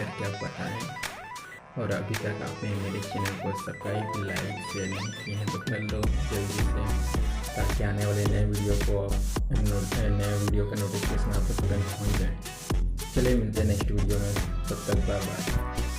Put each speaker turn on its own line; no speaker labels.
करके आप बताएं। और अभी तक आपने मेरे चैनल को सब्सक्राइब, लाइक, शेयर नहीं किए हैं तो कर लो जल्दी से, ताकि आने वाले नए वीडियो का नोटिफिकेशन आपको तुरंत पहुँच जाए। चलिए मिलते हैं नेक्स्ट वीडियो में, तब तक बाय बाय।